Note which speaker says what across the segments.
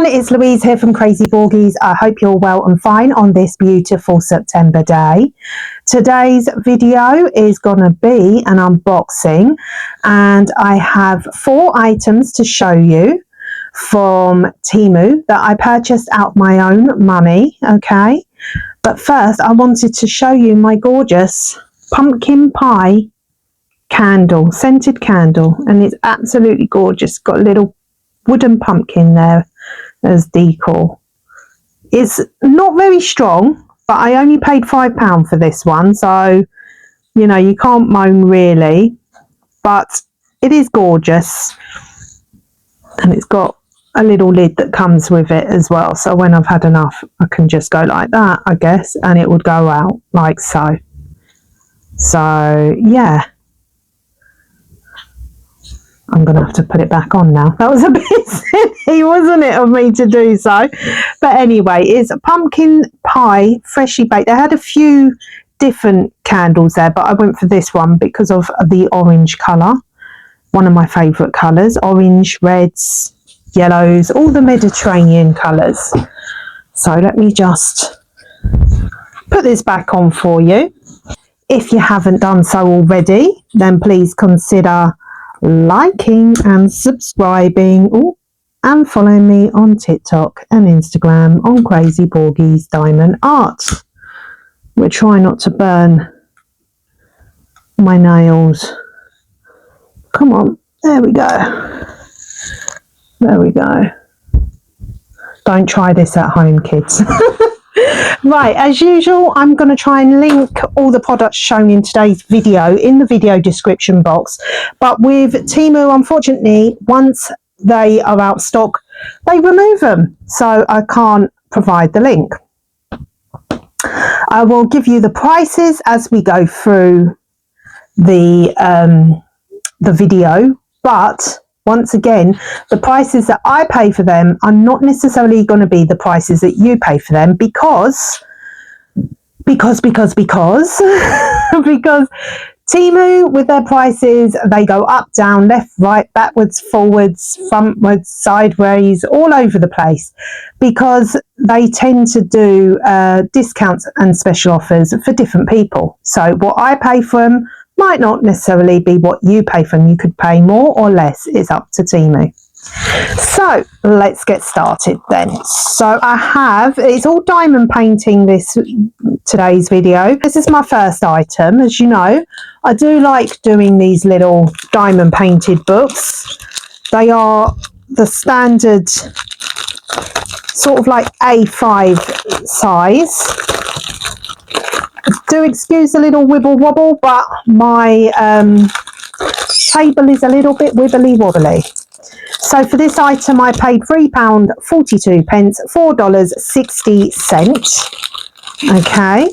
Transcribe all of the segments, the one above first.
Speaker 1: everyone, it's Louise here from Crazy Borgies. I hope you're well and fine on this beautiful September day. Today's video is going to be an unboxing, and I have 4 items to show you from Temu that I purchased out of my own money, okay? But first I wanted to show you my gorgeous pumpkin pie candle, scented candle, and it's absolutely gorgeous. Got a little wooden pumpkin there as decor. It's not very strong, but I only paid £5 for this one, so you know, you can't moan really, but it is gorgeous. And it's got a little lid that comes with it as well, so when I've had enough I can just go like that, I guess, and it would go out like so. So yeah, I'm going to have to put it back on now. That was a bit silly, wasn't it, of me to do so? But anyway, it's a pumpkin pie, freshly baked. They had a few different candles there, but I went for this one because of the orange colour. One of my favourite colours. Orange, reds, yellows, all the Mediterranean colours. So let me just put this back on for you. If you haven't done so already, then please consider liking and subscribing, and following me on TikTok and Instagram on Crazy Borgies Diamond Art. We're trying not to burn my nails. Come on, there we go. There we go. Don't try this at home, kids. Right, as usual, I'm going to try and link all the products shown in today's video in the video description box. But with Temu, unfortunately, once they are out of stock, they remove them. So I can't provide the link. I will give you the prices as we go through the video. But once again, the prices that I pay for them are not necessarily going to be the prices that you pay for them because because Temu, with their prices, they go up, down, left, right, backwards, forwards, frontwards, sideways, all over the place, because they tend to do discounts and special offers for different people. So what I pay for them might not necessarily be what you pay for them. You could pay more or less. It's up to Temu. So let's get started then. So I have, it's all diamond painting today's video. This is my first item. As you know, I do like doing these little diamond painted books. They are the standard sort of like A5 size. Do excuse a little wibble wobble, but my table is a little bit wibbly wobbly. So for this item I paid £3.42, $4.60. Okay.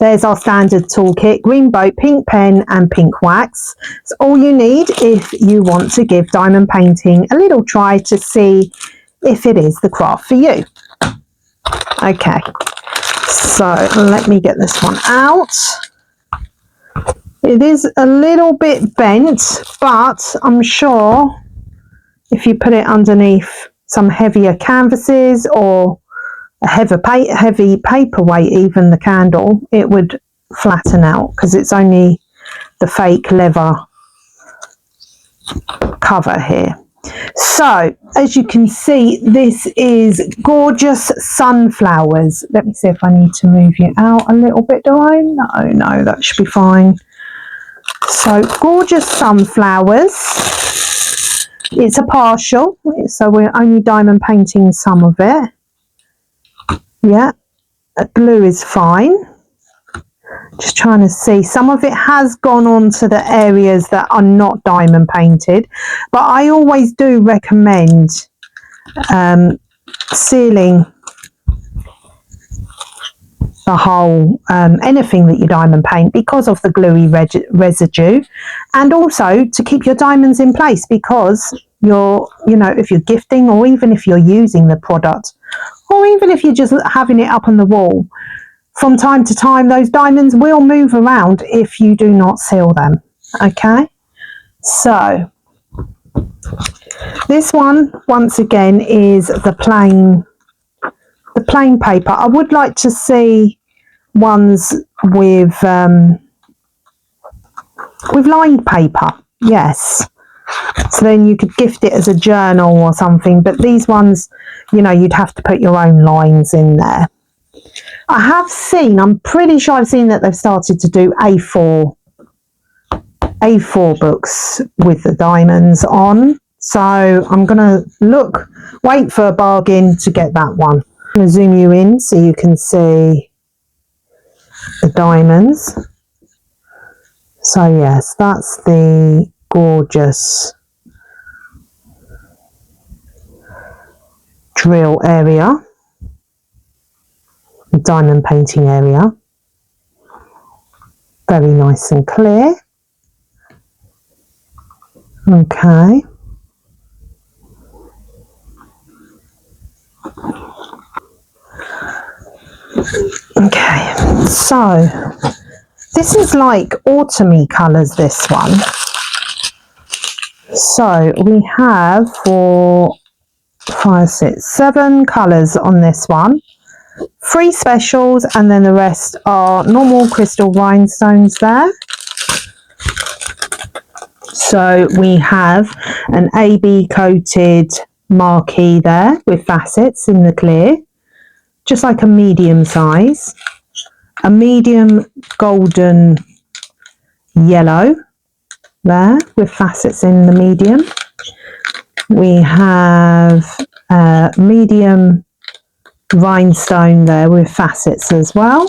Speaker 1: There's our standard toolkit: green boat, pink pen and pink wax. It's all you need if you want to give diamond painting a little try to see if it is the craft for you. Okay. So let me get this one out. It is a little bit bent, but I'm sure if you put it underneath some heavier canvases or a heavy paperweight, even the candle, it would flatten out because it's only the fake leather cover here. So as you can see, this is gorgeous sunflowers. Let me see if I need to move you out a little bit. Do I? No, that should be fine. So gorgeous sunflowers. It's a partial, so we're only diamond painting some of it. Yeah, blue is fine. Just trying to see, some of it has gone on to the areas that are not diamond painted, but I always do recommend sealing the whole anything that you diamond paint because of the gluey residue, and also to keep your diamonds in place, because if you're gifting, or even if you're using the product, or even if you're just having it up on the wall, from time to time those diamonds will move around if you do not seal them. Okay, so This one, once again, is the plain paper. I would like to see ones with lined paper, yes. So then you could gift it as a journal or something. But these ones, you know, you'd have to put your own lines in there. I have seen, I'm pretty sure I've seen that they've started to do A4 books with the diamonds on. So I'm going to wait for a bargain to get that one. I'm going to zoom you in so you can see the diamonds. So yes, that's the gorgeous drill area, the diamond painting area. Very nice and clear. Okay. Okay, so this is like autumny colours, this one. So we have 4, 5, 6, 7 colours on this one. 3 specials, and then the rest are normal crystal rhinestones there. So we have an AB coated marquee there with facets in the clear, just like a medium size. A medium golden yellow there with facets in the medium. We have a medium rhinestone there with facets as well.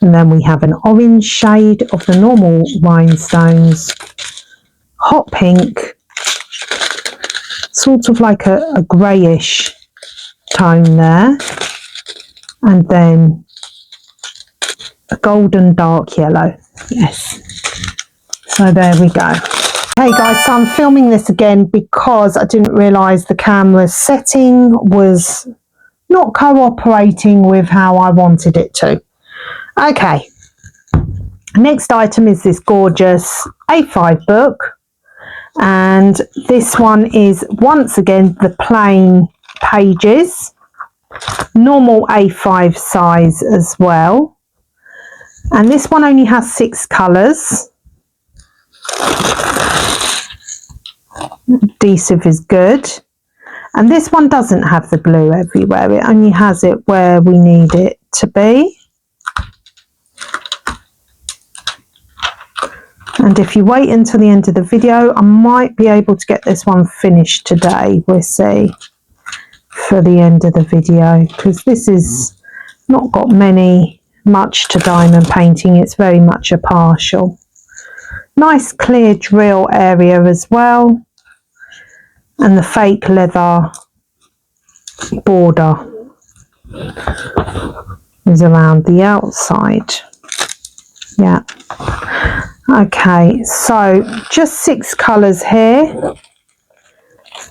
Speaker 1: And then we have an orange shade of the normal rhinestones, hot pink, sort of like a greyish tone there, and then a golden dark yellow. Yes, so there we go. Hey guys, so I'm filming this again because I didn't realise the camera setting was not cooperating with how I wanted it to. Okay, next item is this gorgeous A5 book, and this one is once again the plain pages, normal A5 size as well, and this one only has 6 colours. Adhesive is good, and this one doesn't have the glue everywhere, it only has it where we need it to be. And if you wait until the end of the video, I might be able to get this one finished today. We'll see for the end of the video, because this is not got much to diamond painting. It's very much a partial. Nice clear drill area as well, and the fake leather border is around the outside. Yeah. Okay, so just 6 colours here.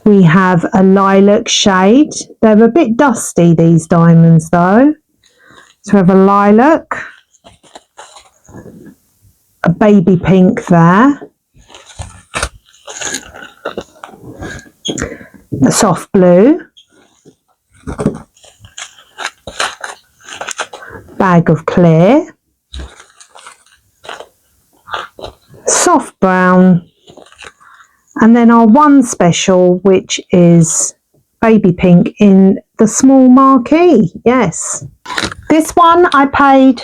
Speaker 1: We have a lilac shade. They're a bit dusty, these diamonds though. So we have a lilac, a baby pink there, a soft blue, bag of clear, soft brown, and then our one special, which is baby pink in the small marquee. Yes, this one I paid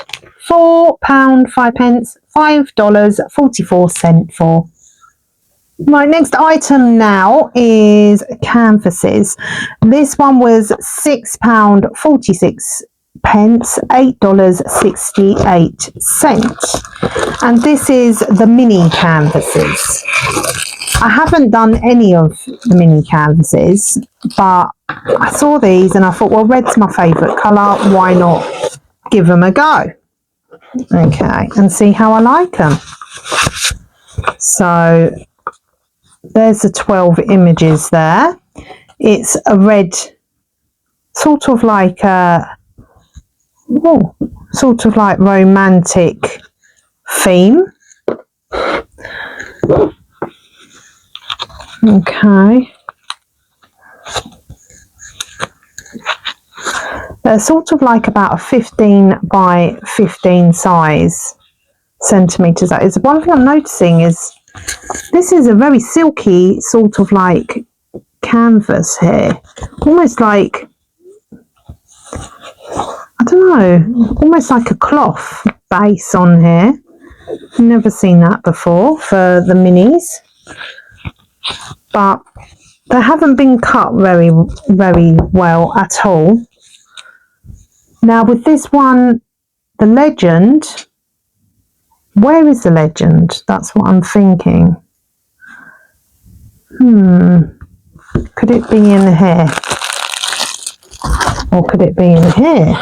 Speaker 1: £4, 5 pence, $5.44 for. My next item now is canvases. This one was £6.46, $8.68, and this is the mini canvases. I haven't done any of the mini canvases, but I saw these and I thought, well, red's my favourite colour, why not give them a go? Okay, and see how I like them. So there's the 12 images there. It's a red, sort of like romantic theme. Okay. They're sort of like about a 15 by 15 size centimetres. That is one thing I'm noticing is this is a very silky sort of like canvas here, almost like, I don't know, almost like a cloth base on here. Never seen that before for the minis, but they haven't been cut very well at all. Now with this one, the legend, where is the legend? That's what I'm thinking. Could it be in here? Or could it be in here?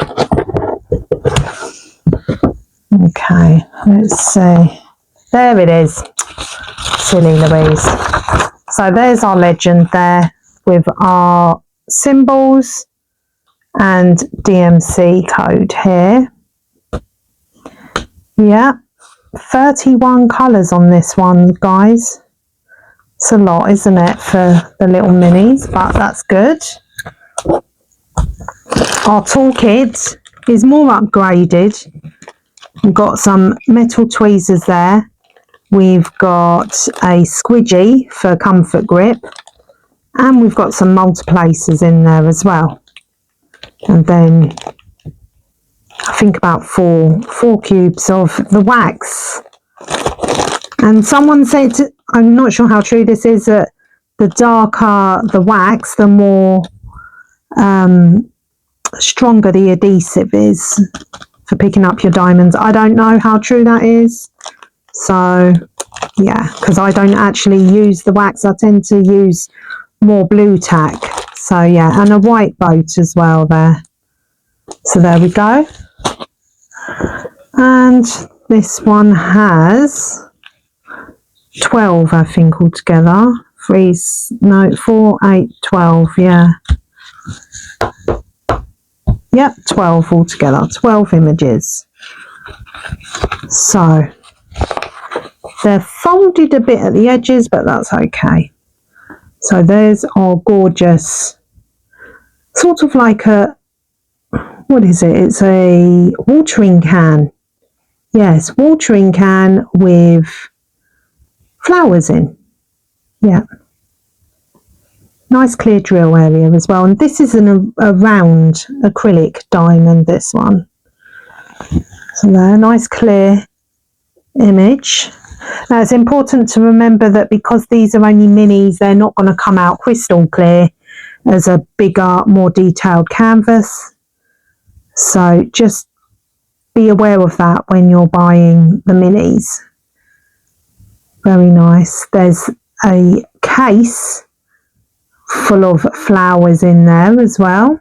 Speaker 1: Okay, let's see. There it is. Silly Louise. So there's our legend there with our symbols and DMC code here. Yeah, 31 colours on this one, guys. It's a lot, isn't it, for the little minis, but that's good. Our toolkit is more upgraded. We've got some metal tweezers there. We've got a squidgy for comfort grip. And we've got some multiplacers in there as well. And then I think about four cubes of the wax. And someone said, I'm not sure how true this is, that the darker the wax, the more stronger the adhesive is for picking up your diamonds. I don't know how true that is. So, yeah, because I don't actually use the wax. I tend to use more blue tack. So, yeah, and a white boat as well there. So, there we go. And this one has 12, I think, altogether. 4, 8, 12, yeah. Yep, 12 altogether. 12 images. So, they're folded a bit at the edges, but that's okay. So, there's our gorgeous, sort of like a, what is it? It's a watering can. Yes, watering can with flowers in. Yeah. Nice clear drill area as well. And this is a round acrylic diamond, this one. So there, nice clear image. Now it's important to remember that because these are only minis, they're not going to come out crystal clear as a bigger, more detailed canvas. So just be aware of that when you're buying the minis. Very nice. There's a case full of flowers in there as well.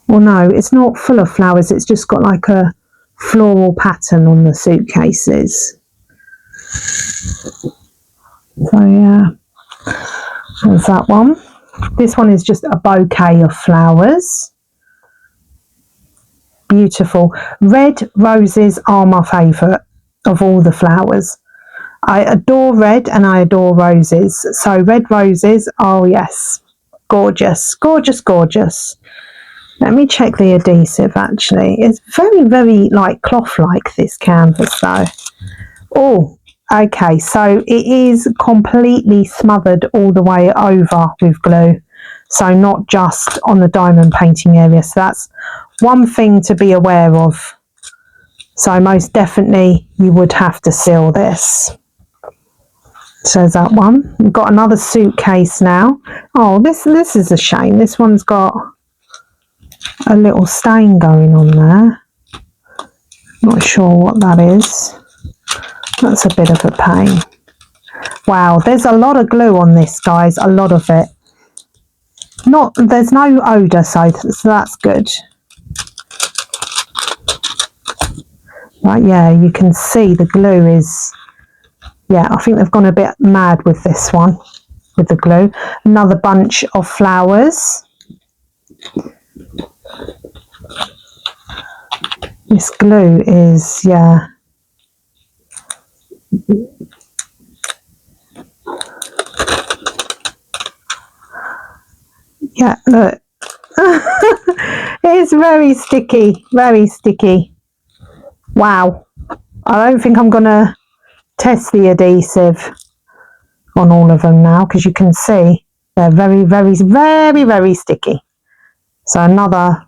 Speaker 1: Well, no, it's not full of flowers. It's just got like a floral pattern on the suitcases. So, yeah, there's that one. This one is just a bouquet of flowers. Beautiful. Red roses are my favourite of all the flowers. I adore red and I adore roses. So red roses, oh yes, gorgeous, gorgeous, gorgeous. Let me check the adhesive actually. It's very, very like cloth-like, this canvas though. Oh, okay, so it is completely smothered all the way over with glue. So not just on the diamond painting area. So that's one thing to be aware of. So most definitely you would have to seal this. So there's that one. We've got another suitcase now. Oh, this is a shame. This one's got a little stain going on there. Not sure what that is. That's a bit of a pain. Wow, there's a lot of glue on this, guys. A lot of it. There's no odour, so that's good. Right, yeah, you can see the glue is, yeah, I think they've gone a bit mad with this one, with the glue. Another bunch of flowers. This glue is, yeah. Yeah, look. It's very sticky, very sticky. Wow. I don't think I'm going to test the adhesive on all of them now, because you can see they're very, very, very, very sticky. So another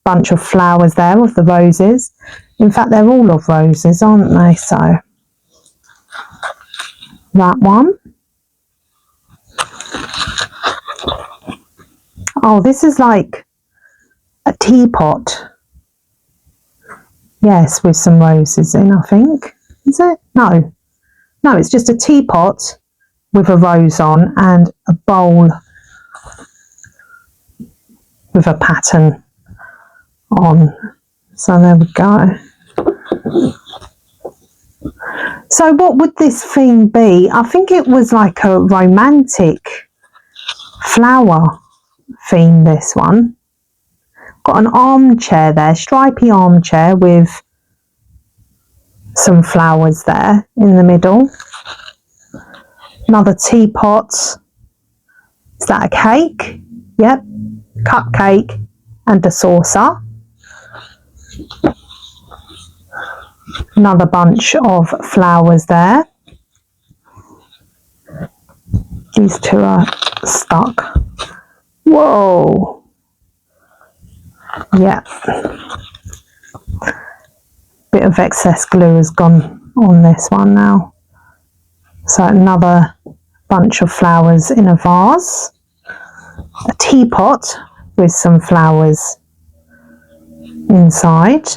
Speaker 1: bunch of flowers there of the roses. In fact, they're all of roses, aren't they? So that one. Oh, this is like a teapot. Yes, with some roses in, I think. Is it? No. No, it's just a teapot with a rose on and a bowl with a pattern on. So there we go. So what would this theme be? I think it was like a romantic flower theme, this one. Got an armchair there, stripy armchair with some flowers there in the middle. Another teapot. Is that a cake? Yep. Cupcake and a saucer. Another bunch of flowers there. These two are stuck. Whoa. Yeah. Bit of excess glue has gone on this one now. So another bunch of flowers in a vase. A teapot with some flowers inside.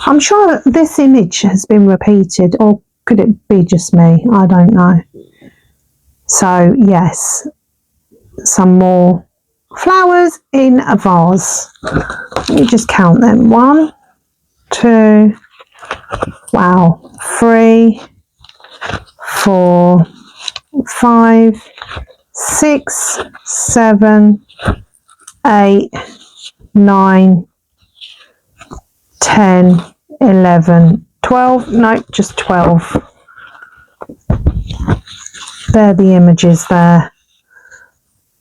Speaker 1: I'm sure this image has been repeated, or could it be just me? I don't know. So yes, some more flowers in a vase. Let me just count them. 1, 2, wow, 3, 4, 5, 6, 7, 8, 9, 10, 11, 12, no, just 12. They're the images there.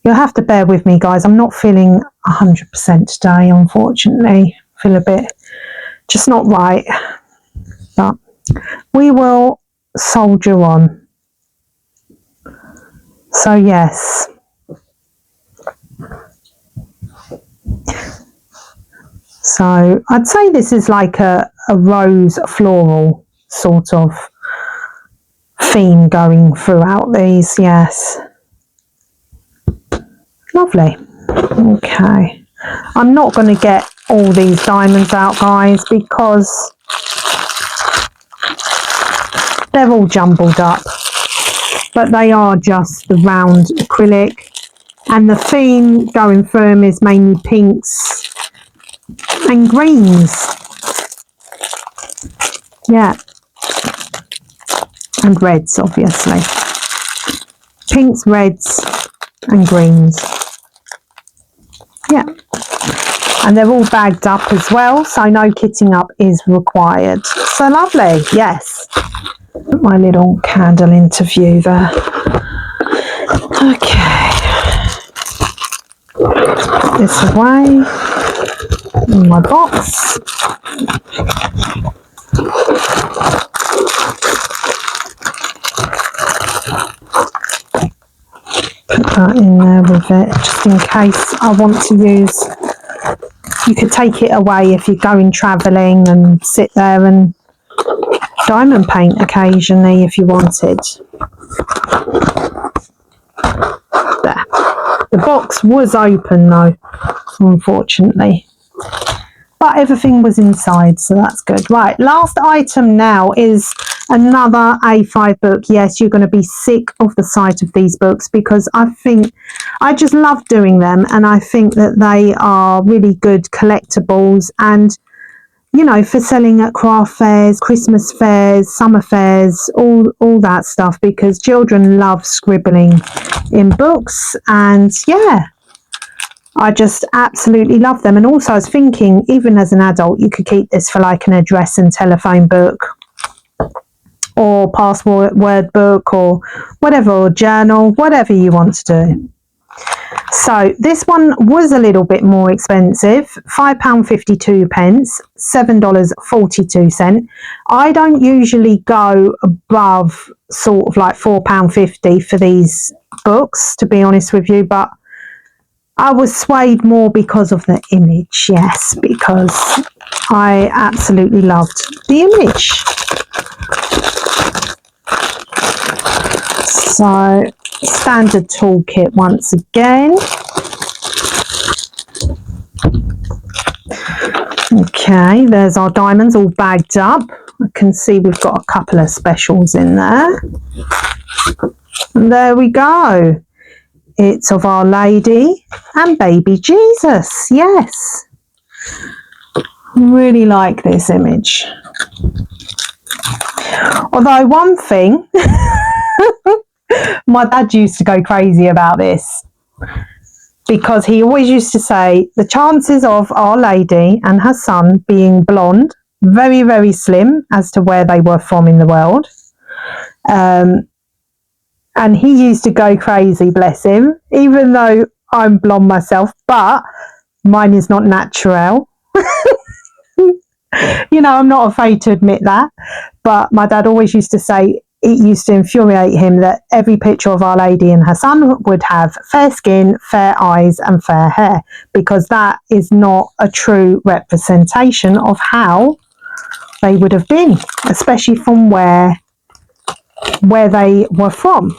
Speaker 1: You'll have to bear with me, guys. I'm not feeling 100% today, unfortunately. I feel a bit just not right. But we will soldier on. So, yes. So, I'd say this is like a rose floral sort of theme going throughout these, yes. Lovely. Okay. I'm not going to get all these diamonds out, guys, because they're all jumbled up. But they are just the round acrylic. And the theme going through them is mainly pinks and greens. Yeah. And reds, obviously. Pinks, reds and greens. Yeah. And they're all bagged up as well, so no kitting up is required. So lovely, yes. Put my little candle into view there. Okay. Put this away in my box. Put that in there with it, just in case I want to use. You could take it away if you're going travelling and sit there and diamond paint occasionally if you wanted. There. The box was open though, unfortunately. But everything was inside, so that's good. Right, last item now is another A5 book. Yes, you're going to be sick of the sight of these books because I just love doing them, and I think that they are really good collectibles and, you know, for selling at craft fairs, Christmas fairs, summer fairs, all that stuff, because children love scribbling in books. And yeah, I just absolutely love them. And also I was thinking, even as an adult, you could keep this for like an address and telephone book or password book or whatever, or journal, whatever you want to do. So this one was a little bit more expensive, £5.52, $7.42. I don't usually go above sort of like £4.50 for these books, to be honest with you, but I was swayed more because of the image, yes, because I absolutely loved the image. So, standard toolkit once again. Okay, there's our diamonds all bagged up. I can see we've got a couple of specials in there. And there we go. It's of Our Lady and baby Jesus, yes. Really like this image. Although one thing, my dad used to go crazy about this because he always used to say the chances of Our Lady and her son being blonde, very, very slim as to where they were from in the world. And he used to go crazy, bless him, even though I'm blonde myself, but mine is not natural. You know, I'm not afraid to admit that. But my dad always used to say it used to infuriate him that every picture of Our Lady and her son would have fair skin, fair eyes and fair hair, because that is not a true representation of how they would have been, especially from where they were from.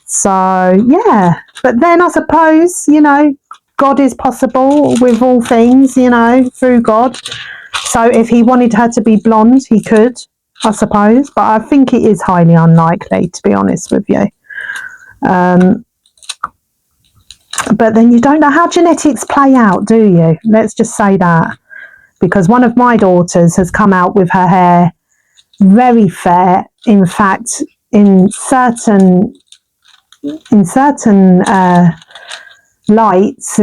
Speaker 1: So, yeah. But then I suppose, you know, God is possible with all things, you know, through God. So if he wanted her to be blonde, he could, I suppose. But I think it is highly unlikely, to be honest with you. But then you don't know how genetics play out, do you? Let's just say that. Because one of my daughters has come out with her hair very fair. In fact, in certain lights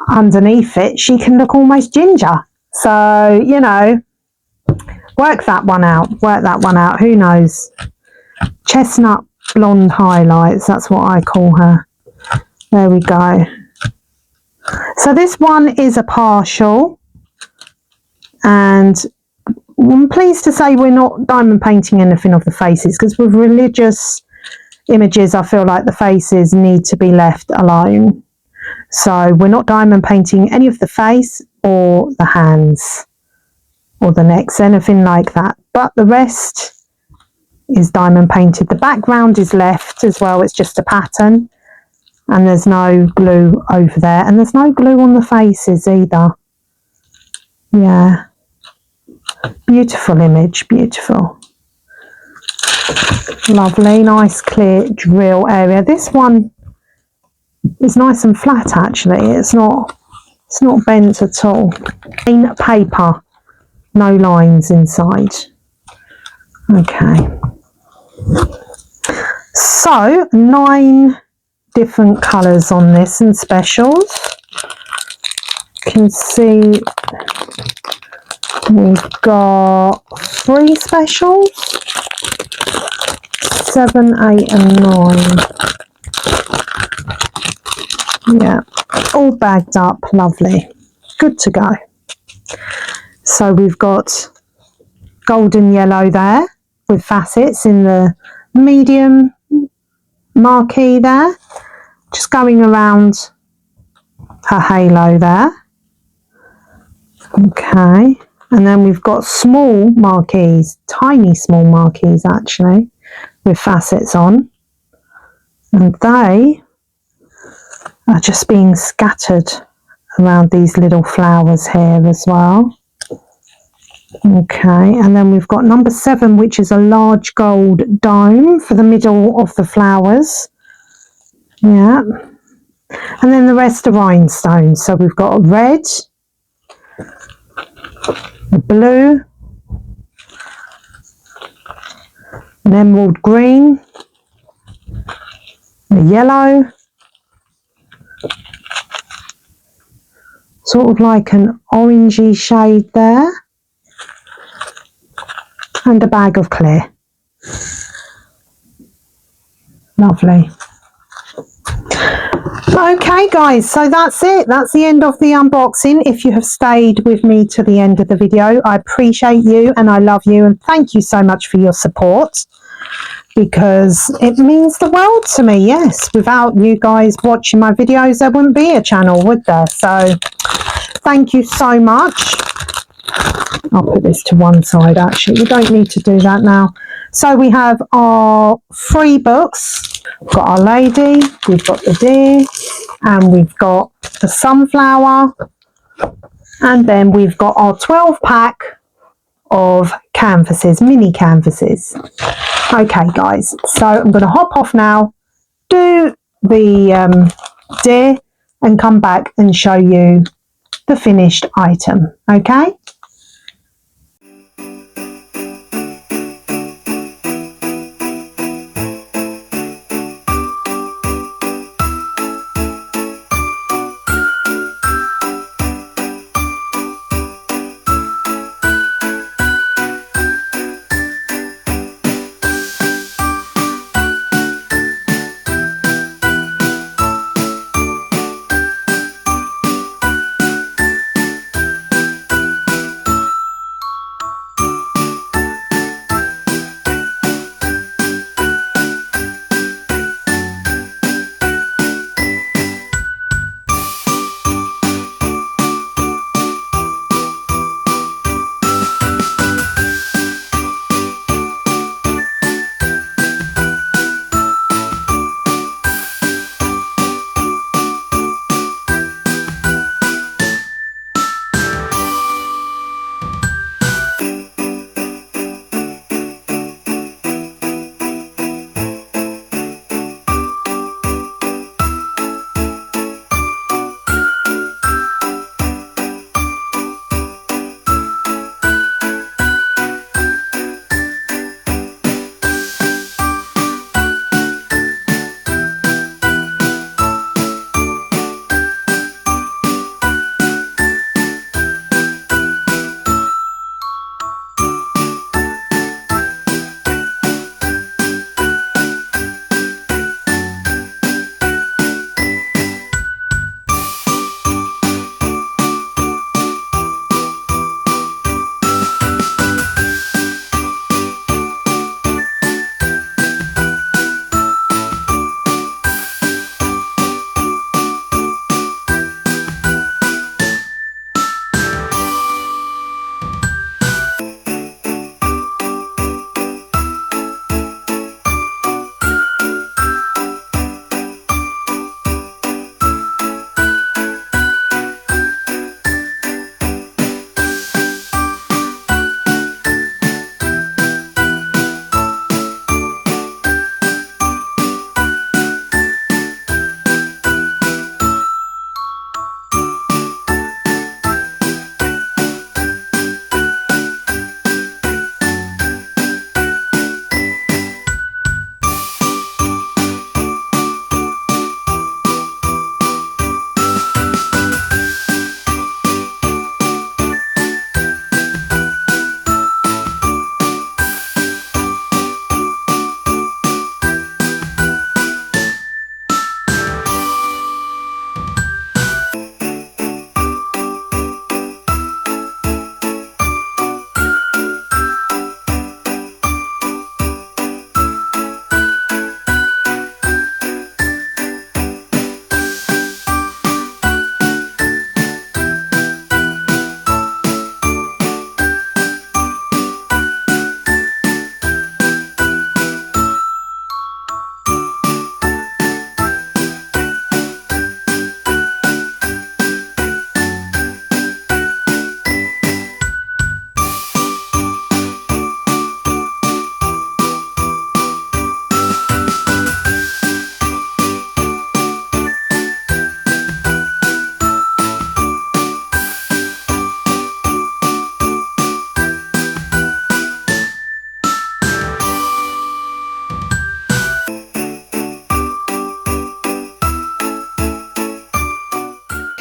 Speaker 1: underneath it, she can look almost ginger. So, you know, work that one out. Who knows? Chestnut blonde highlights, that's what I call her. There we go. So this one is a partial, and I'm pleased to say we're not diamond painting anything of the faces, because with religious images I feel like the faces need to be left alone. So we're not diamond painting any of the face or the hands or the necks, anything like that. But the rest is diamond painted. The background is left as well. It's just a pattern. And there's no glue over there. And there's no glue on the faces either. Yeah. Beautiful image. Beautiful. Lovely. Nice clear drill area. This one is nice and flat actually. It's not bent at all. Plain paper. No lines inside. Okay. So 9 different colours on this and specials. You can see we've got 3 specials, 7, 8 and 9. Yeah, all bagged up, lovely, good to go. So we've got golden yellow there with facets in the medium marquee there, just going around her halo there. Okay, and then we've got small marquees, tiny small marquees actually, with facets on, and they are just being scattered around these little flowers here as well. Okay, and then we've got number 7, which is a large gold dome for the middle of the flowers. Yeah, and then the rest are rhinestones. So we've got a red, a blue, an emerald green, a yellow, sort of like an orangey shade there, and a bag of clear. Lovely. Okay guys, so that's it. That's the end of the unboxing. If you have stayed with me to the end of the video, I appreciate you and I love you and thank you so much for your support, because it means the world to me. Yes, without you guys watching my videos, there wouldn't be a channel, would there? So thank you so much. I'll put this to one side actually. We don't need to do that now. So we have our 3 books. We've got our lady, we've got the deer, and we've got the sunflower, and then we've got our 12 pack of canvases, mini canvases. Okay guys, so I'm going to hop off now, do the deer, and come back and show you the finished item. Okay.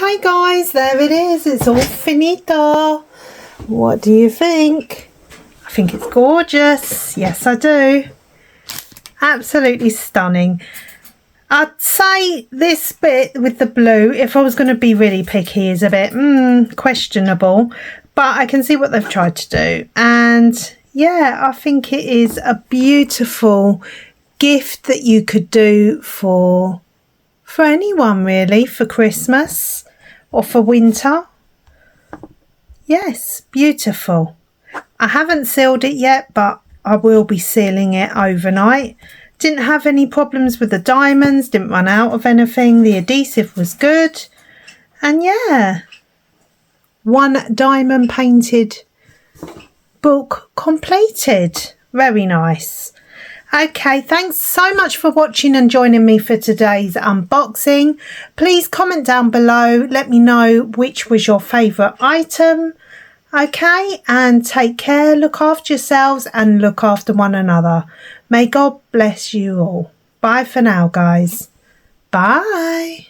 Speaker 1: Hi guys, there it is. It's all finito. What do you think? I think it's gorgeous. Yes, I do. Absolutely stunning. I'd say this bit with the blue, if I was going to be really picky, is a bit questionable, but I can see what they've tried to do. And yeah, I think it is a beautiful gift that you could do for anyone really, for Christmas or for winter. Yes, beautiful. I haven't sealed it yet, but I will be sealing it overnight. Didn't have any problems with the diamonds, didn't run out of anything. The adhesive was good. And yeah, one diamond painted book completed. Very nice. Okay, thanks so much for watching and joining me for today's unboxing. Please comment down below. Let me know which was your favourite item. Okay, and take care, look after yourselves and look after one another. May God bless you all. Bye for now, guys. Bye.